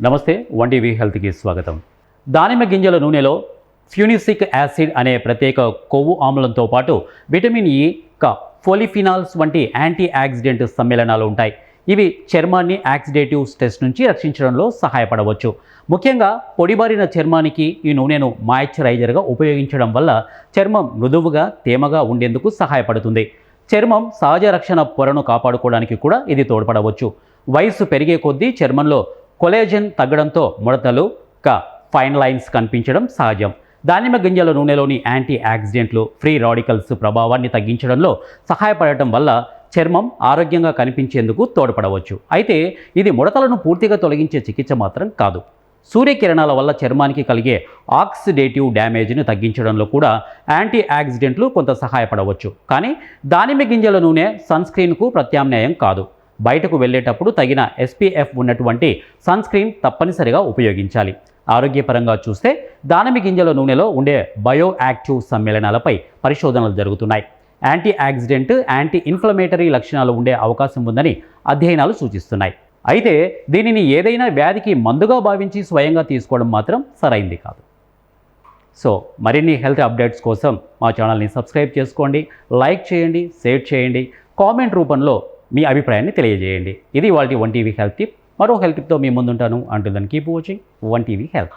నమస్తే, one TV హెల్త్కి స్వాగతం. దానిమ్మ గింజల నూనెలో ఫ్యూనిసిక్ యాసిడ్ అనే ప్రత్యేక కొవ్వు ఆమ్లంతో పాటు విటమిన్ ఇ, ఫోలిఫినాల్స్ వంటి యాంటీ ఆక్సిడెంట్ సమ్మేళనాలు ఉంటాయి. ఇవి చర్మాన్ని ఆక్సిడేటివ్ స్ట్రెస్ నుంచి రక్షించడంలో సహాయపడవచ్చు. ముఖ్యంగా పొడిబారిన చర్మానికి ఈ నూనెను మాయిశ్చరైజర్గా ఉపయోగించడం వల్ల చర్మం మృదువుగా, తేమగా ఉండేందుకు సహాయపడుతుంది. చర్మం సహజ రక్షణ పొరను కాపాడుకోవడానికి కూడా ఇది తోడ్పడవచ్చు. వయసు పెరిగే కొద్దీ చర్మంలో కొలేజన్ తగ్గడంతో ముడతలు, ఫైన్ లైన్స్ కనిపించడం సహజం. దానిమ్మ గింజల నూనెలోని యాంటీ ఆక్సిడెంట్లు ఫ్రీ రాడికల్స్ ప్రభావాన్ని తగ్గించడంలో సహాయపడటం వల్ల చర్మం ఆరోగ్యంగా కనిపించేందుకు తోడ్పడవచ్చు. అయితే ఇది ముడతలను పూర్తిగా తొలగించే చికిత్స మాత్రం కాదు. సూర్యకిరణాల వల్ల చర్మానికి కలిగే ఆక్సిడేటివ్ డ్యామేజ్ని తగ్గించడంలో కూడా యాంటీ ఆక్సిడెంట్లు కొంత సహాయపడవచ్చు. కానీ దానిమ్మ గింజల నూనె సన్స్క్రీన్కు ప్రత్యామ్నాయం కాదు. బయటకు వెళ్ళేటప్పుడు తగిన SPF ఉన్నటువంటి సన్స్క్రీన్ తప్పనిసరిగా ఉపయోగించాలి. ఆరోగ్యపరంగా చూస్తే దానిమ్మ గింజల నూనెలో ఉండే బయో యాక్టివ్ సమ్మేళనాలపై పరిశోధనలు జరుగుతున్నాయి. యాంటీ ఆక్సిడెంట్, యాంటీ ఇన్ఫ్లమేటరీ లక్షణాలు ఉండే అవకాశం ఉందని అధ్యయనాలు సూచిస్తున్నాయి. అయితే దీనిని ఏదైనా వ్యాధికి మందుగా భావించి స్వయంగా తీసుకోవడం మాత్రం సరైంది కాదు. సో మరిన్ని హెల్త్ అప్డేట్స్ కోసం మా ఛానల్ని సబ్స్క్రైబ్ చేసుకోండి, లైక్ చేయండి, షేర్ చేయండి, కామెంట్ రూపంలో మీ అభిప్రాయాన్ని తెలియజేయండి. ఇది వాళ్ళ వన్ టీవీ హెల్త్ టిప్. మరో హెల్త్ టిప్తో మీ ముందుంటాను. అంటుదని keep watching one TV health.